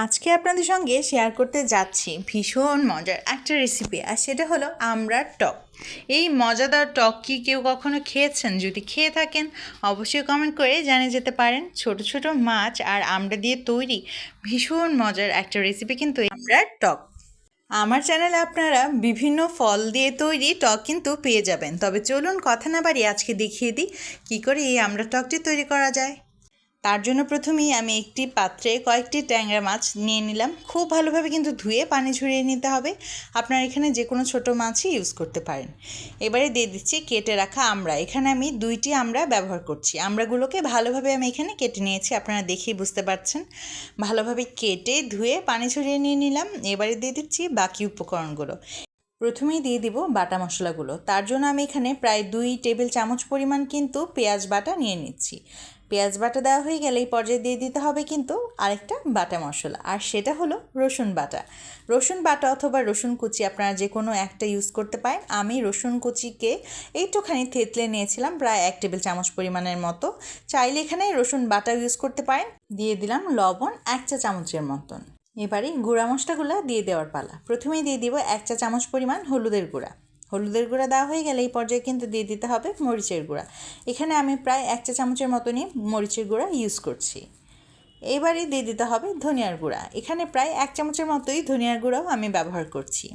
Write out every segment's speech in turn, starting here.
আজকে আপনাদের সঙ্গে শেয়ার করতে যাচ্ছি ভীষণ মজার একটা রেসিপি, আর সেটা হলো আমড়ার টক। এই মজাদার টক কি কেউ কখনো খেয়েছেন? যদি খেয়ে থাকেন অবশ্যই কমেন্ট করে জানিয়ে যেতে পারেন। ছোট ছোট মাছ আর আমড়া দিয়ে তৈরি ভীষণ মজার একটা রেসিপি কিন্তু আমড়ার টক। আমার চ্যানেলে আপনারা বিভিন্ন ফল দিয়ে তৈরি টক কিন্তু পেয়ে যাবেন। তবে চলুন কথা না বাড়িয়ে আজকে দেখিয়ে দিই কী করে এই আমড়া টকটি তৈরি করা যায়। তার জন্য প্রথমেই আমি একটি পাত্রে কয়েকটি ট্যাংরা মাছ নিয়ে নিলাম। খুব ভালোভাবে কিন্তু ধুয়ে পানি ঝরিয়ে নিতে হবে। আপনারা এখানে যে কোনো ছোটো মাছই ইউজ করতে পারেন। এবারে দিয়ে দিচ্ছি কেটে রাখা আমড়া। এখানে আমি 2টি আমড়া ব্যবহার করছি। আমড়াগুলোকে ভালোভাবে আমি এখানে কেটে নিয়েছি, আপনারা দেখেই বুঝতে পারছেন। ভালোভাবে কেটে ধুয়ে পানি ঝরিয়ে নিয়ে নিলাম। এবারে দিয়ে দিচ্ছি বাকি উপকরণগুলো। প্রথমেই দিয়ে দিব বাটা মশলাগুলো। তার জন্য আমি এখানে প্রায় 2 টেবিল চামচ পরিমাণ কিন্তু পেঁয়াজ বাটা নিয়ে নিচ্ছি। পেঁয়াজ বাটা দেওয়া হয়ে গেলে এই পর্যায়ে দিয়ে দিতে হবে কিন্তু আরেকটা বাটা মশলা, আর সেটা হলো রসুন বাটা। রসুন বাটা অথবা রসুন কুচি আপনারা যে কোনো একটা ইউজ করতে পারেন। আমি রসুন কুচিকে একটুখানি থেতলে নিয়েছিলাম, প্রায় 1 টেবিল চামচ পরিমাণের মতো। চাইলে এখানে রসুন বাটা ইউজ করতে পারেন। দিয়ে দিলাম লবণ 1 চা চামচের মতন। এবারে গুঁড়া মশলাগুলো দিয়ে দেওয়ার পালা। প্রথমেই দিয়ে দিব 1 চা চামচ পরিমাণ হলুদের গুঁড়া। হলুদের গুঁড়া দেওয়া হয়ে গেলে এই পর্যায়ে কিন্তু দিয়ে দিতে হবে মরিচের গুঁড়া। এখানে আমি প্রায় 1 চা চামচের মতনই মরিচের গুঁড়া ইউজ করছি। এবারে দিয়ে দিতে হবে ধনিয়ার গুঁড়া। এখানে প্রায় 1 চামচের মতোই ধনিয়ার গুঁড়াও আমি ব্যবহার করছি।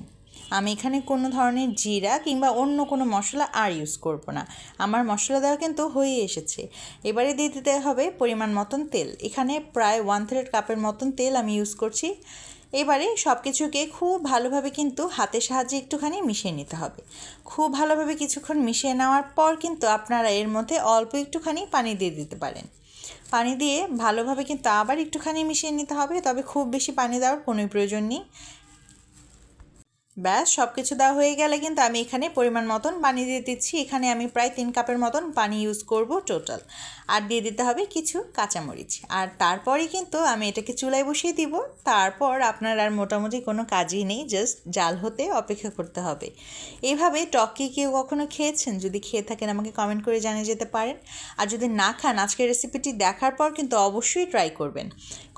আমি এখানে কোনো ধরনের জিরা কিংবা অন্য কোনো মশলা আর ইউজ করব না। আমার মশলা দেওয়া কিন্তু হয়ে এসেছে। এবারে দিয়ে দিতে হবে পরিমাণ মতন তেল। এখানে প্রায় 1/3 কাপের মতন তেল আমি ইউজ করছি। এবারে সব কিছুকে খুব ভালোভাবে কিন্তু হাতের সাহায্যে একটুখানি মিশিয়ে নিতে হবে। খুব ভালোভাবে কিছুক্ষণ মিশিয়ে নেওয়ার পর কিন্তু আপনারা এর মধ্যে অল্প একটুখানি পানি দিয়ে দিতে পারেন। পানি দিয়ে ভালোভাবে কিন্তু আবার একটুখানি মিশিয়ে নিতে হবে, তবে খুব বেশি পানি দেওয়ার কোনো প্রয়োজন নেই। ব্যাস সব কিছু দেওয়া হয়ে গেলে কিন্তু আমি এখানে পরিমাণ মতন পানি দিয়ে দিচ্ছি। এখানে আমি প্রায় 3 কাপের মতন পানি ইউজ করব টোটাল। আর দিয়ে দিতে হবে কিছু কাঁচামরিচ। আর তারপরেই কিন্তু আমি এটাকে চুলায় বসিয়ে দিব। তারপর আপনার আর মোটামুটি কোনো কাজই নেই, জাস্ট জাল হতে অপেক্ষা করতে হবে। এইভাবে টক কি কেউ কখনো খেয়েছেন? যদি খেয়ে থাকেন আমাকে কমেন্ট করে জানিয়ে যেতে পারেন। আর যদি না খান, আজকের রেসিপিটি দেখার পর কিন্তু অবশ্যই ট্রাই করবেন।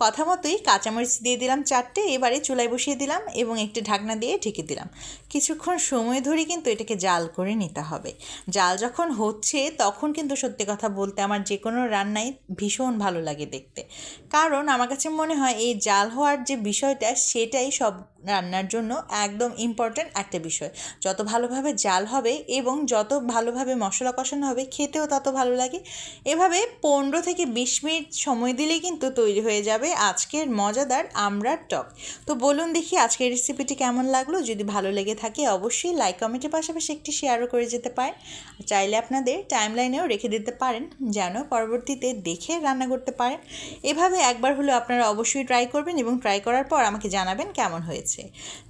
কথা মতোই কাঁচামরিচ দিয়ে দিলাম 4টে। এবারে চুলায় বসিয়ে দিলাম এবং একটি ঢাকনা দিয়ে ঢেকে দিলাম। কিছুক্ষণ সময় ধরে কিন্তু এটাকে জাল করে নিতে হবে। জাল যখন হচ্ছে তখন কিন্তু সত্যি কথা বলতে আমার যে কোনো রান্নাই ভীষণ ভালো লাগে দেখতে। কারণ আমার কাছে মনে হয় এই জাল হওয়ার যে বিষয়টা, সেটাই সব রান্নার জন্য একদম ইম্পর্ট্যান্ট একটা বিষয়। যত ভালোভাবে জাল হবে এবং যত ভালোভাবে মশলা কষানো হবে, খেতেও তত ভালো লাগে। এভাবে 15 থেকে 20 মিনিট সময় দিলেই কিন্তু তৈরি হয়ে যাবে আজকের মজাদার আমড়ার টক। তো বলুন দেখি আজকের রেসিপিটি কেমন লাগলো। যদি ভালো লেগে থাকে অবশ্যই লাইক কমেন্টের পাশাপাশি একটি শেয়ারও করে যেতে পারেন। চাইলে আপনাদের টাইমলাইনেও রেখে দিতে পারেন, যেন পরবর্তীতে দেখে রান্না করতে পারেন। এভাবে একবার হলেও আপনারা অবশ্যই ট্রাই করবেন এবং ট্রাই করার পর আমাকে জানাবেন কেমন হয়েছে।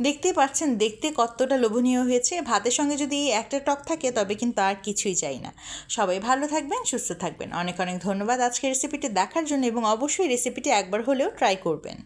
দেখতেই পাচ্ছেন দেখতে কতটা লোভনীয় হয়েছে। ভাতের সঙ্গে যদি একটা টক থাকে তবে কিন্তু আর কিছুই চাই না। সবাই ভালো থাকবেন, সুস্থ থাকবেন। অনেক অনেক ধন্যবাদ আজকের রেসিপিটি দেখার জন্য এবং অবশ্যই রেসিপিটি একবার হলেও ট্রাই করবেন।